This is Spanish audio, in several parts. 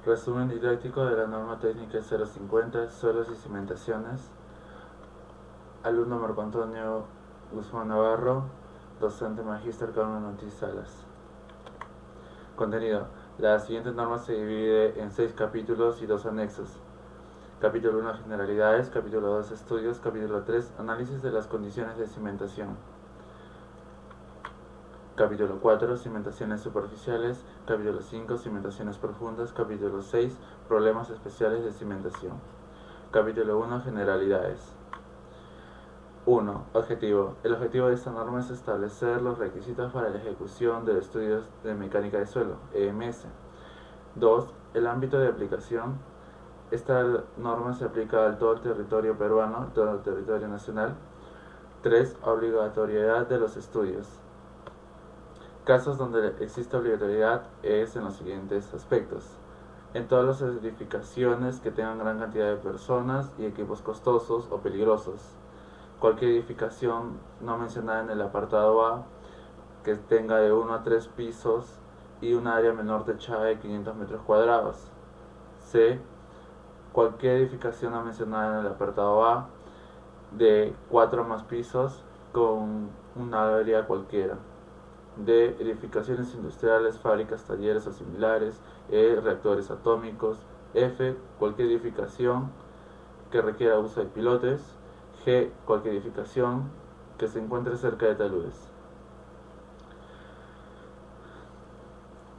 Resumen didáctico de la norma técnica 050, suelos y cimentaciones. Alumno Marco Antonio Guzmán Navarro, docente magíster Carmen Ortiz Salas. Contenido. La siguiente norma se divide en 6 capítulos y 2 anexos. Capítulo 1, generalidades. Capítulo 2, estudios. Capítulo 3, análisis de las condiciones de cimentación. Capítulo 4, cimentaciones superficiales. Capítulo 5, cimentaciones profundas. Capítulo 6, problemas especiales de cimentación. Capítulo 1, generalidades. 1. Objetivo. El objetivo de esta norma es establecer los requisitos para la ejecución del estudio de mecánica de suelo, EMS. 2. El ámbito de aplicación. Esta norma se aplica a todo el territorio peruano, todo el territorio nacional. 3. Obligatoriedad de los estudios. Casos donde existe obligatoriedad es en los siguientes aspectos: en todas las edificaciones que tengan gran cantidad de personas y equipos costosos o peligrosos. Cualquier edificación no mencionada en el apartado A que tenga de 1 a 3 pisos y un área menor techada de 500 metros cuadrados. C. Cualquier edificación no mencionada en el apartado A de 4 o más pisos con una área cualquiera. D. Edificaciones industriales, fábricas, talleres o similares. E. Reactores atómicos. F. Cualquier edificación que requiera uso de pilotes. G. Cualquier edificación que se encuentre cerca de taludes.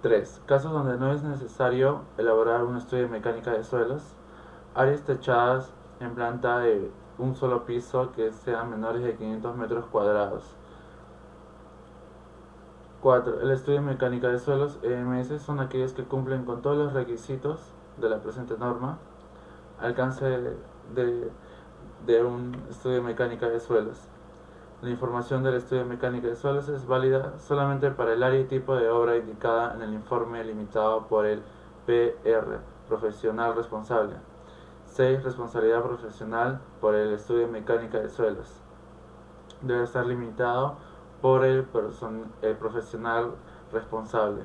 3. Casos donde no es necesario elaborar un estudio de mecánica de suelos. Áreas techadas en planta de un solo piso que sean menores de 500 metros cuadrados. 4. El estudio de mecánica de suelos, EMS, son aquellos que cumplen con todos los requisitos de la presente norma. Alcance de un estudio de mecánica de suelos. La información del estudio de mecánica de suelos es válida solamente para el área y tipo de obra indicada en el informe limitado por el PR, profesional responsable. 6. Responsabilidad profesional por el estudio de mecánica de suelos. Debe estar limitado por el profesional responsable.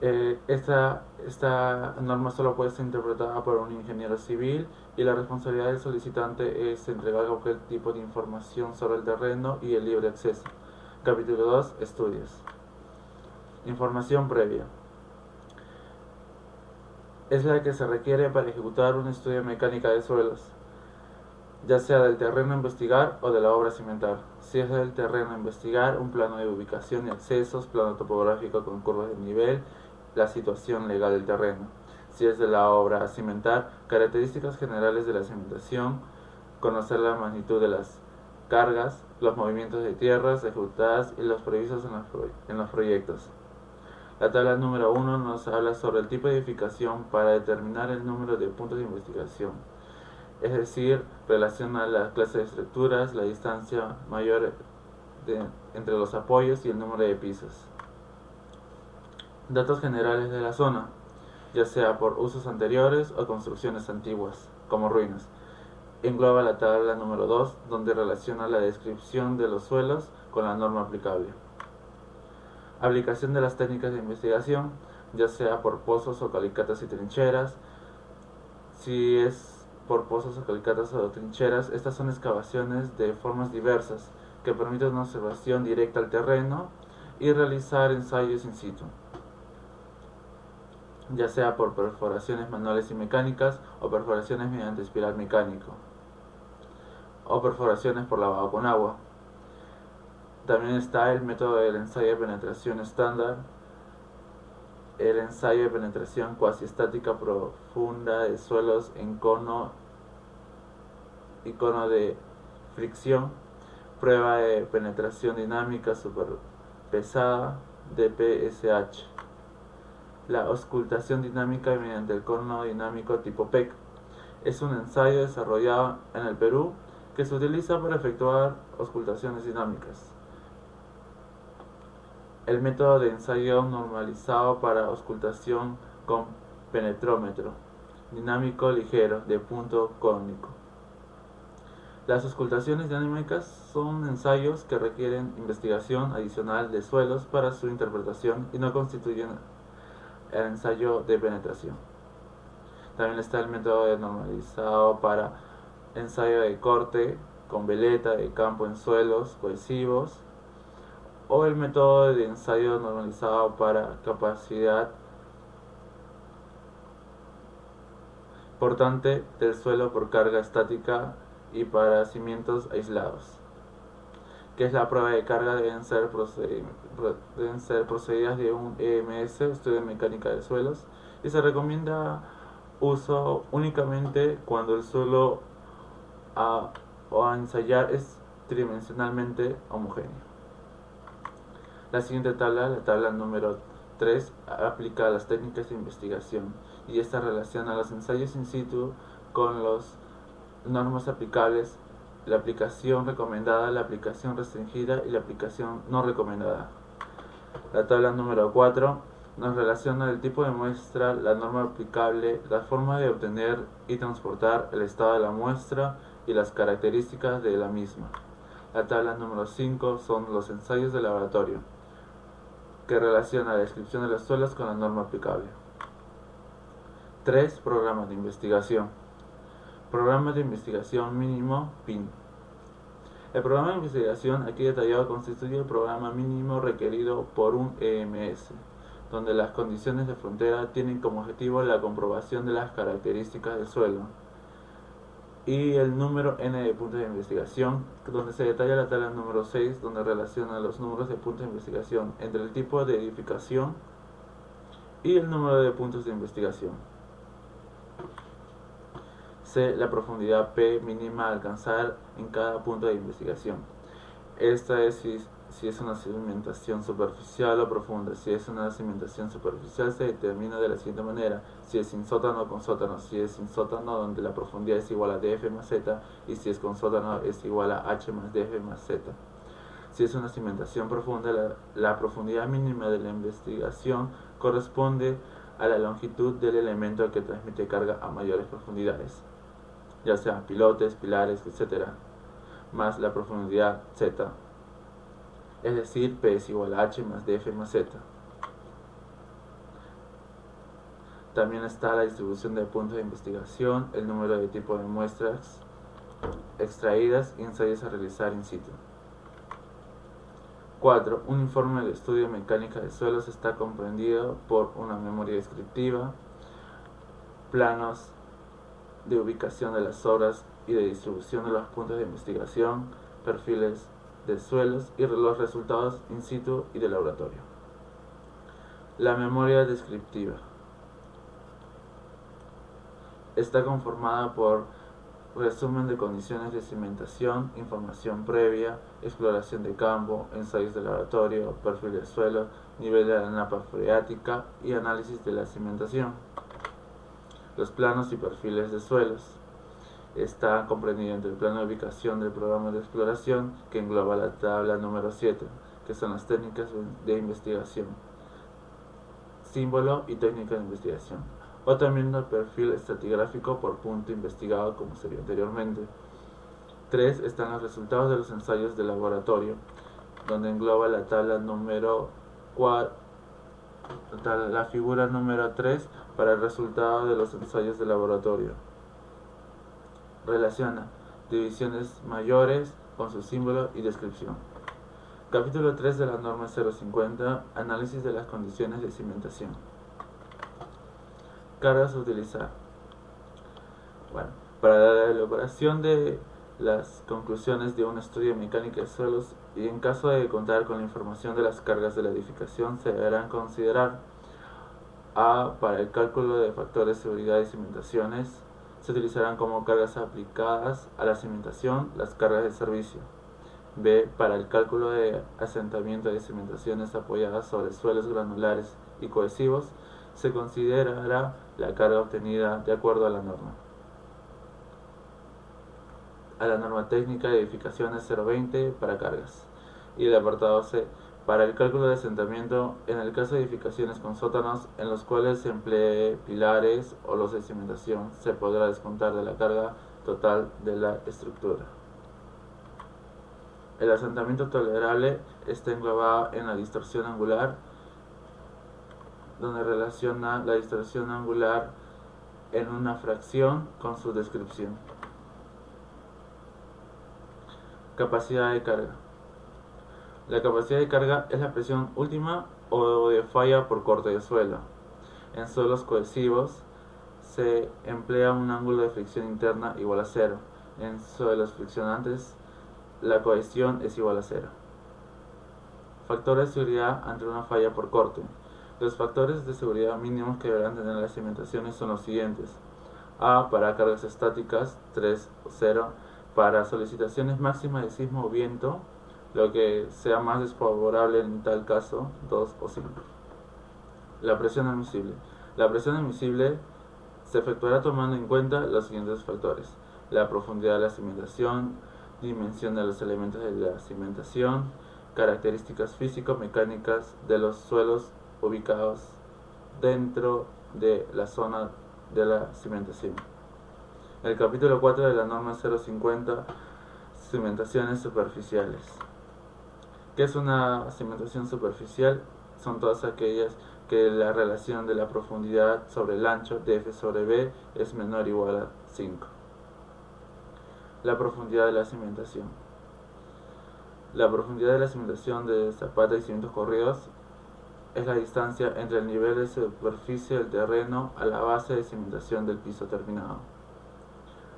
Esta norma solo puede ser interpretada por un ingeniero civil y la responsabilidad del solicitante es entregar cualquier tipo de información sobre el terreno y el libre acceso. Capítulo 2. Estudios. Información previa. Es la que se requiere para ejecutar un estudio de mecánica de suelos, ya sea del terreno a investigar o de la obra a cimentar. Si es del terreno a investigar, un plano de ubicación y accesos, plano topográfico con curvas de nivel, la situación legal del terreno. Si es de la obra a cimentar, características generales de la cimentación, conocer la magnitud de las cargas, los movimientos de tierras ejecutadas y los previstos en los proyectos. La tabla número 1 nos habla sobre el tipo de edificación para determinar el número de puntos de investigación, es decir, relaciona la clase de estructuras, la distancia mayor entre los apoyos y el número de pisos. Datos generales de la zona, ya sea por usos anteriores o construcciones antiguas, como ruinas. Engloba la tabla número 2, donde relaciona la descripción de los suelos con la norma aplicable. Aplicación de las técnicas de investigación, ya sea por pozos o calicatas y trincheras. Si es por pozos o calicatas o trincheras, estas son excavaciones de formas diversas que permiten una observación directa al terreno y realizar ensayos in situ, ya sea por perforaciones manuales y mecánicas o perforaciones mediante espiral mecánico o perforaciones por lavado con agua. También está el método del ensayo de penetración estándar, el ensayo de penetración cuasi estática profunda de suelos en cono y cono de fricción, prueba de penetración dinámica superpesada, DPSH, la auscultación dinámica mediante el cono dinámico tipo PEC. Es un ensayo desarrollado en el Perú que se utiliza para efectuar auscultaciones dinámicas. El método de ensayo normalizado para auscultación con penetrómetro dinámico ligero de punto cónico. Las auscultaciones dinámicas son ensayos que requieren investigación adicional de suelos para su interpretación y no constituyen el ensayo de penetración. También está el método normalizado para ensayo de corte con veleta de campo en suelos cohesivos, o el método de ensayo normalizado para capacidad portante del suelo por carga estática y para cimientos aislados, que es la prueba de carga. Deben ser procedidas de un EMS, estudio de mecánica de suelos, y se recomienda uso únicamente cuando el suelo a ensayar es tridimensionalmente homogéneo. La siguiente tabla, la tabla número 3, aplica las técnicas de investigación, y esta relaciona los ensayos in situ con las normas aplicables, la aplicación recomendada, la aplicación restringida y la aplicación no recomendada. La tabla número 4 nos relaciona el tipo de muestra, la norma aplicable, la forma de obtener y transportar el estado de la muestra y las características de la misma. La tabla número 5 son los ensayos de laboratorio, que relaciona la descripción de los suelos con la norma aplicable. 3. Programas de investigación. Programa de investigación mínimo PIN. El programa de investigación aquí detallado constituye el programa mínimo requerido por un EMS, donde las condiciones de frontera tienen como objetivo la comprobación de las características del suelo, y el número n de puntos de investigación, donde se detalla la tabla número 6, donde relaciona los números de puntos de investigación entre el tipo de edificación y el número de puntos de investigación. C. La profundidad P mínima a alcanzar en cada punto de investigación. Esta es si es una cimentación superficial o profunda. Si es una cimentación superficial, se determina de la siguiente manera: si es sin sótano o con sótano. Si es sin sótano, donde la profundidad es igual a df más z, y si es con sótano es igual a h más df más z. Si es una cimentación profunda, la profundidad mínima de la investigación corresponde a la longitud del elemento que transmite carga a mayores profundidades, ya sean pilotes, pilares, etc., más la profundidad z, es decir, P es igual a H más df más z. También está la distribución de puntos de investigación, el número de tipos de muestras extraídas y ensayos a realizar in situ. 4. Un informe de estudio de mecánica de suelos está comprendido por una memoria descriptiva, planos de ubicación de las obras y de distribución de los puntos de investigación, perfiles de suelos y los resultados in situ y de laboratorio. La memoria descriptiva está conformada por resumen de condiciones de cimentación, información previa, exploración de campo, ensayos de laboratorio, perfil de suelo, nivel de la napa freática y análisis de la cimentación. Los planos y perfiles de suelos está comprendido entre el plano de ubicación del programa de exploración, que engloba la tabla número 7, que son las técnicas de investigación, símbolo y técnica de investigación, o también el perfil estratigráfico por punto investigado, como se vio anteriormente. 3. Están los resultados de los ensayos de laboratorio, donde engloba la tabla número 4, la figura número 3 para el resultado de los ensayos de laboratorio. Relaciona divisiones mayores con su símbolo y descripción. Capítulo 3 de la norma 050, análisis de las condiciones de cimentación. Cargas a utilizar. Bueno, para la elaboración de las conclusiones de un estudio de mecánica de suelos, y en caso de contar con la información de las cargas de la edificación, se deberán considerar: A. Para el cálculo de factores de seguridad y cimentaciones, se utilizarán como cargas aplicadas a la cimentación las cargas de servicio. B. Para el cálculo de asentamiento de cimentaciones apoyadas sobre suelos granulares y cohesivos, se considerará la carga obtenida de acuerdo a la norma técnica de edificaciones 020 para cargas. Y el apartado C. Para el cálculo de asentamiento en el caso de edificaciones con sótanos en los cuales se emplee pilares o los de cimentación, se podrá descontar de la carga total de la estructura. El asentamiento tolerable está englobado en la distorsión angular donde relaciona la distorsión angular en una fracción con su descripción. Capacidad de carga. La capacidad de carga es la presión última o de falla por corte de suelo. En suelos cohesivos se emplea un ángulo de fricción interna igual a 0. En suelos friccionantes la cohesión es igual a 0. Factores de seguridad ante una falla por corte. Los factores de seguridad mínimos que deberán tener las cimentaciones son los siguientes. A para cargas estáticas, 3 o 0. Para solicitaciones máximas de sismo o viento, lo que sea más desfavorable en tal caso, 2 o 5. La presión admisible. La presión admisible se efectuará tomando en cuenta los siguientes factores: la profundidad de la cimentación, dimensión de los elementos de la cimentación, características físico-mecánicas de los suelos ubicados dentro de la zona de la cimentación. El capítulo 4 de la norma 050, cimentaciones superficiales. ¿Qué es una cimentación superficial? Son todas aquellas que la relación de la profundidad sobre el ancho de F sobre B es menor o igual a 5. La profundidad de la cimentación. La profundidad de la cimentación de zapata y cimientos corridos es la distancia entre el nivel de superficie del terreno a la base de cimentación del piso terminado.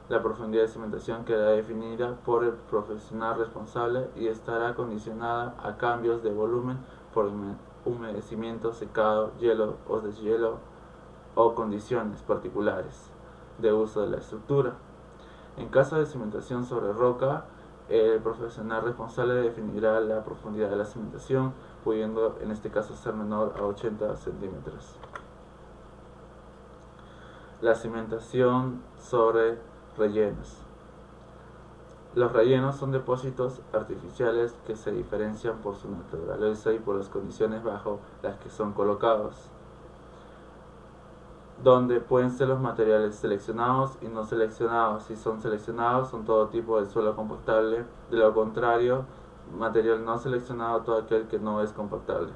La profundidad de cimentación queda definida por el profesional responsable y estará condicionada a cambios de volumen por humedecimiento, secado, hielo o deshielo o condiciones particulares de uso de la estructura. En caso de cimentación sobre roca, el profesional responsable definirá la profundidad de la cimentación, pudiendo en este caso ser menor a 80 centímetros. La cimentación sobre rellenos. Los rellenos son depósitos artificiales que se diferencian por su naturaleza y por las condiciones bajo las que son colocados, donde pueden ser los materiales seleccionados y no seleccionados. Si son seleccionados, son todo tipo de suelo compactable; de lo contrario, material no seleccionado, todo aquel que no es compactable.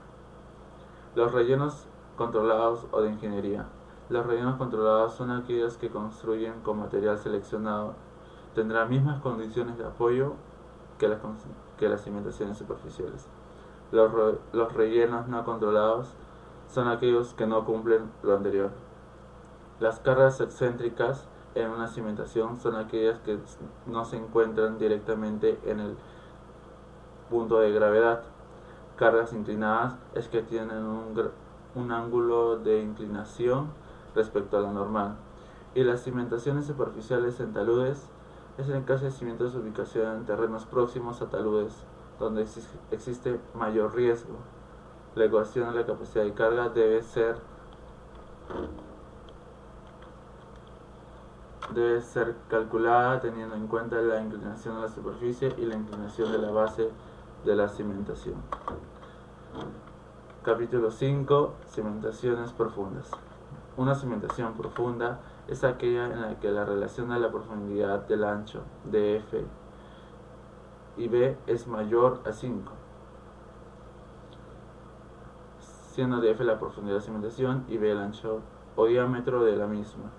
Los rellenos controlados o de ingeniería. Los rellenos controlados son aquellos que construyen con material seleccionado. Tendrán mismas condiciones de apoyo que las cimentaciones superficiales. Los rellenos no controlados son aquellos que no cumplen lo anterior. Las cargas excéntricas en una cimentación son aquellas que no se encuentran directamente en el punto de gravedad. Cargas inclinadas es que tienen un ángulo de inclinación respecto a lo normal. Y las cimentaciones superficiales en taludes es en caso de cimientos de ubicación en terrenos próximos a taludes, donde existe mayor riesgo. La ecuación de la capacidad de carga debe ser calculada teniendo en cuenta la inclinación de la superficie y la inclinación de la base de la cimentación. Capítulo 5. Cimentaciones profundas. Una cimentación profunda es aquella en la que la relación de la profundidad del ancho de F y B es mayor a 5, siendo de F la profundidad de cimentación y B el ancho o diámetro de la misma.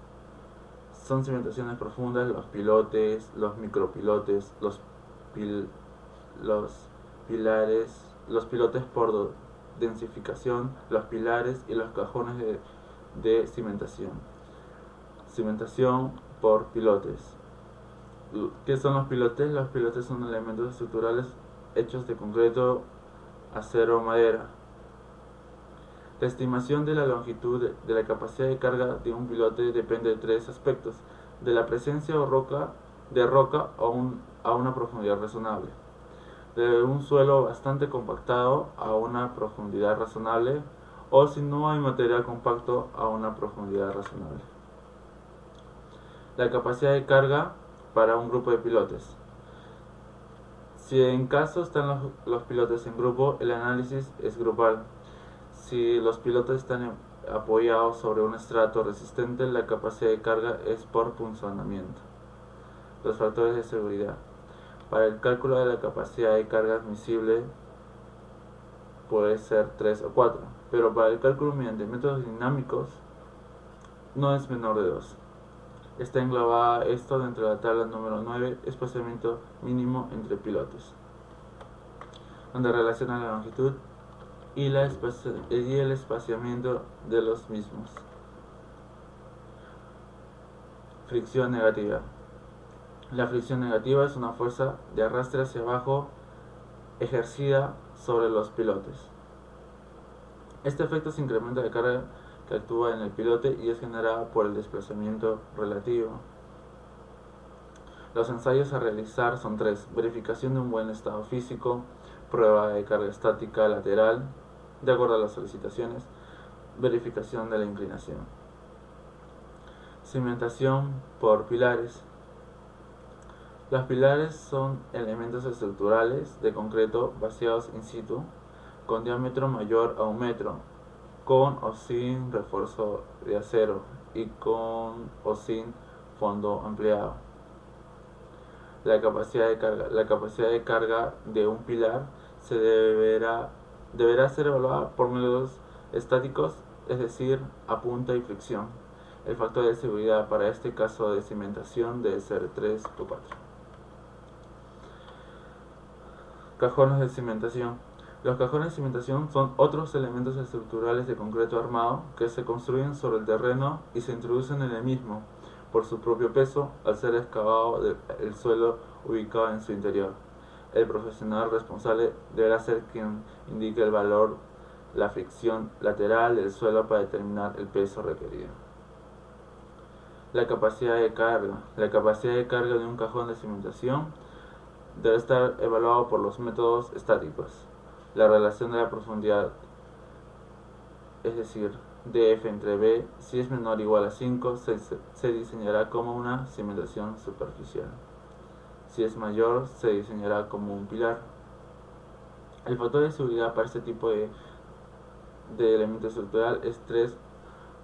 Son cimentaciones profundas los pilotes, los micropilotes, los pilotes por densificación, los pilares y los cajones de cimentación. Cimentación por pilotes. ¿Qué son los pilotes? Los pilotes son elementos estructurales hechos de concreto, acero o madera. La estimación de la longitud de la capacidad de carga de un pilote depende de tres aspectos: de la presencia de roca a una profundidad razonable, de un suelo bastante compactado a una profundidad razonable, o si no hay material compacto a una profundidad razonable. La capacidad de carga para un grupo de pilotes. Si en caso están los pilotes en grupo, el análisis es grupal. Si los pilotes están apoyados sobre un estrato resistente, la capacidad de carga es por punzonamiento. Los factores de seguridad. Para el cálculo de la capacidad de carga admisible puede ser 3 o 4, pero para el cálculo mediante métodos dinámicos no es menor de 2. Está englobada esto dentro de la tabla número 9, espaciamiento mínimo entre pilotes, donde relaciona la longitud y el espaciamiento de los mismos. Fricción negativa. La fricción negativa es una fuerza de arrastre hacia abajo ejercida sobre los pilotes. Este efecto se incrementa de carga que actúa en el pilote y es generada por el desplazamiento relativo. Los ensayos a realizar son 3: verificación de un buen estado físico, prueba de carga estática lateral, de acuerdo a las solicitaciones, verificación de la inclinación. Cimentación por pilares. Los pilares son elementos estructurales de concreto vaciados in situ, con diámetro mayor a 1 metro, con o sin refuerzo de acero y con o sin fondo ampliado. La capacidad de carga de un pilar deberá ser evaluada por medios estáticos, es decir, a punta y fricción. El factor de seguridad para este caso de cimentación debe ser 3 o 4. Cajones de cimentación. Los cajones de cimentación son otros elementos estructurales de concreto armado que se construyen sobre el terreno y se introducen en el mismo por su propio peso al ser excavado el suelo ubicado en su interior. El profesional responsable deberá ser quien indique el valor, la fricción lateral del suelo para determinar el peso requerido. La capacidad de carga. La capacidad de carga de un cajón de cimentación debe estar evaluado por los métodos estáticos. La relación de la profundidad, es decir, df entre b, si es menor o igual a 5, se diseñará como una cimentación superficial. Si es mayor, se diseñará como un pilar. El factor de seguridad para este tipo de elemento estructural es 3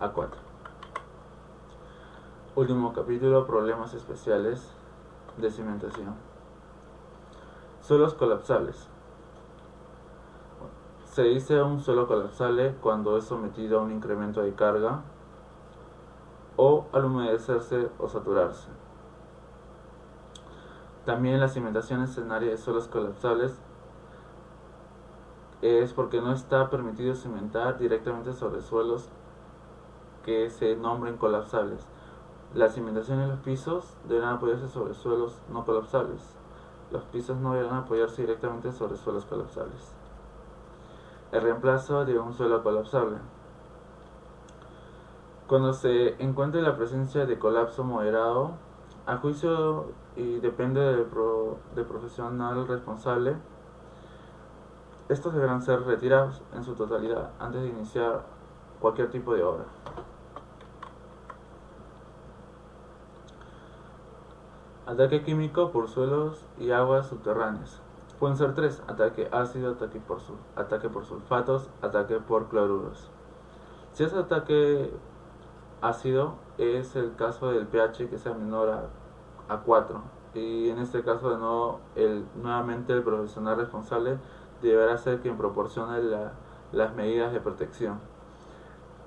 a 4. Último capítulo, problemas especiales de cimentación. Suelos colapsables. Se dice un suelo colapsable cuando es sometido a un incremento de carga o al humedecerse o saturarse. También la cimentación escenaria de suelos colapsables es porque no está permitido cimentar directamente sobre suelos que se nombren colapsables. La cimentación en los pisos deberán apoyarse sobre suelos no colapsables. Los pisos no deberán apoyarse directamente sobre suelos colapsables. El reemplazo de un suelo colapsable. Cuando se encuentre la presencia de colapso moderado, a juicio y depende del profesional responsable, estos deberán ser retirados en su totalidad antes de iniciar cualquier tipo de obra. Ataque químico por suelos y aguas subterráneas. Pueden ser 3: ataque ácido, ataque por sulfatos, ataque por cloruros. Si es ataque ácido, es el caso del pH que sea menor a 4. Y en este caso, nuevamente el profesional responsable deberá ser quien proporcione las medidas de protección.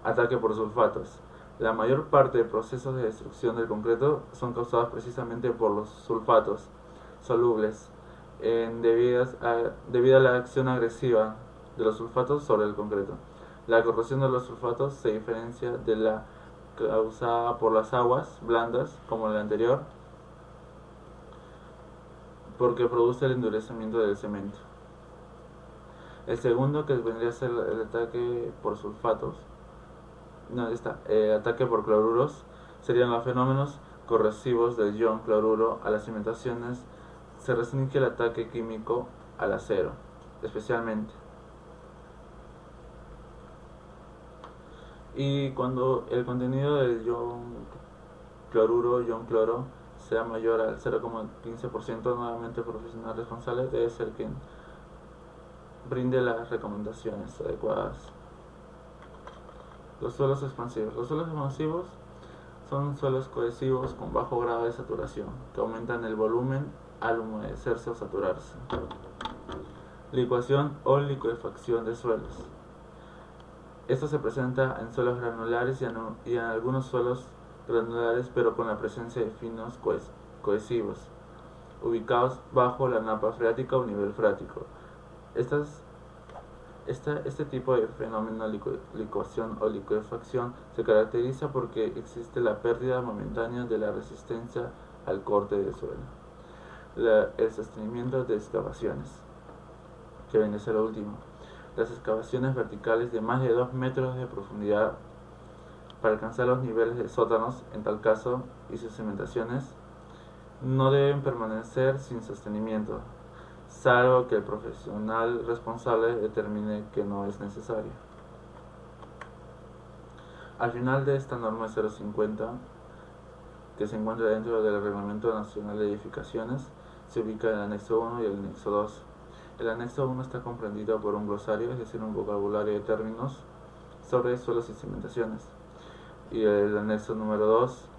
Ataque por sulfatos. La mayor parte de procesos de destrucción del concreto son causados precisamente por los sulfatos solubles, debido a la acción agresiva de los sulfatos sobre el concreto. La corrosión de los sulfatos se diferencia de la causada por las aguas blandas, como la anterior, porque produce el endurecimiento del cemento. El segundo, que vendría a ser el ataque por sulfatos, ataque por cloruros, serían los fenómenos corrosivos del ion cloruro a las cimentaciones. Se restringe el ataque químico al acero, especialmente. Y cuando el contenido del ion cloro, sea mayor al 0,15%, nuevamente el profesional responsable debe ser quien brinde las recomendaciones adecuadas. Los suelos expansivos. Los suelos expansivos son suelos cohesivos con bajo grado de saturación, que aumentan el volumen al humedecerse o saturarse. Licuación o licuefacción de suelos. Esto se presenta en suelos granulares y en algunos suelos granulares, pero con la presencia de finos cohesivos, ubicados bajo la napa freática o nivel freático. Este tipo de fenómeno de licuación o licuefacción se caracteriza porque existe la pérdida momentánea de la resistencia al corte del suelo. El sostenimiento de excavaciones, que viene a ser lo último. Las excavaciones verticales de más de 2 metros de profundidad para alcanzar los niveles de sótanos, en tal caso, y sus cimentaciones, no deben permanecer sin sostenimiento, salvo que el profesional responsable determine que no es necesario. Al final de esta norma 050, que se encuentra dentro del Reglamento Nacional de Edificaciones, se ubica el anexo 1 y el anexo 2. El anexo 1 está comprendido por un glosario, es decir, un vocabulario de términos sobre suelos y cimentaciones. Y el anexo número 2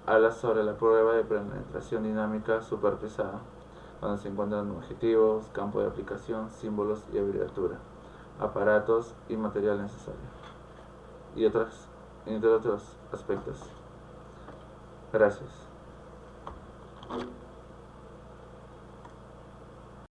habla sobre la prueba de penetración dinámica superpesada, donde se encuentran objetivos, campo de aplicación, símbolos y abreviatura, aparatos y material necesario, y entre otros aspectos. Gracias.